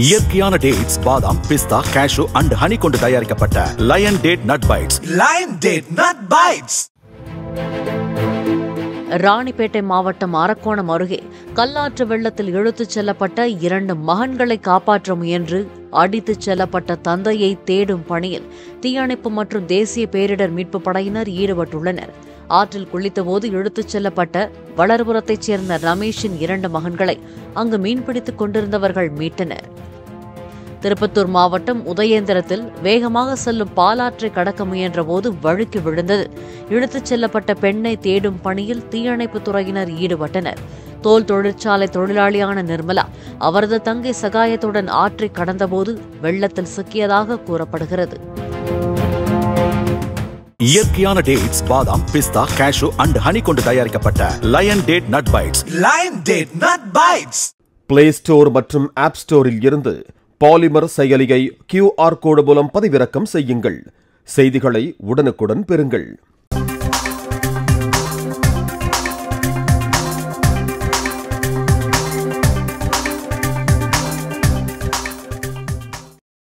இயற்கையான டேட்ஸ், பாதாம், பிஸ்தா, cashew and honey கொண்டு தயாரிக்கப்பட்ட Lion date nut bites. Lion date nut bites. Ranipet மாவட்டம் அரக்கோணம் அருகே கல்லாற்று வெள்ளத்தில் இழுத்துச் செல்லப்பட்ட 2 மகன்களை காப்பாற்ற முயன்று அடித்துச் செல்லப்பட்ட தந்தையை தேடும் பணியில் தீயணைப்பு மற்றும் தேசிய பேரிடர் மீட்புப் படையினர் ஈடுபட்டுள்ளனர். ஆற்றில் குளித்தபோது இழுத்துச் செல்லப்பட்ட வளர்புரத்தைச் சேர்ந்த ரமேஷின் 2 மகன்களை அங்கு மீன்பிடித்துக் கொண்டிருந்தவர்கள் மீட்டனர். திருப்பத்தூர் மாவட்டம் உதயேந்திரத்தில் வேகமாக செல்லும் பாலாற்றை கடக்க முயன்றபோது வழுக்கி விழுந்தது. இழுத்துச் செல்லப்பட்ட பெண்ணை தேடும் பணியில் தீயணைப்புத் துறையினர் ஈடுபட்டனர். தோல் தொழிற்சாலை தொழிலாளியான நிர்மலா அவரது தங்கை சகாயத்துடன் ஆற்றை கடந்தபோது வெள்ளத்தில் சிக்கியதாக கூறப்படுகிறது. இயற்கையான டேட்ஸ், பாதாம், பிஸ்தா, கேஷ்யூ அண்ட் ஹனி கொண்டு தயாரிக்கப்பட்ட Lion date nut bites. Lion date nut bites. Play store மற்றும் ஆப் ஸ்டோரில் இருந்து பாலிமர் செயலியை QR கோடு மூலம் பதிவிறக்கம் செய்யுங்கள். செய்திகளை உடனுக்குடன் பெறுங்கள்.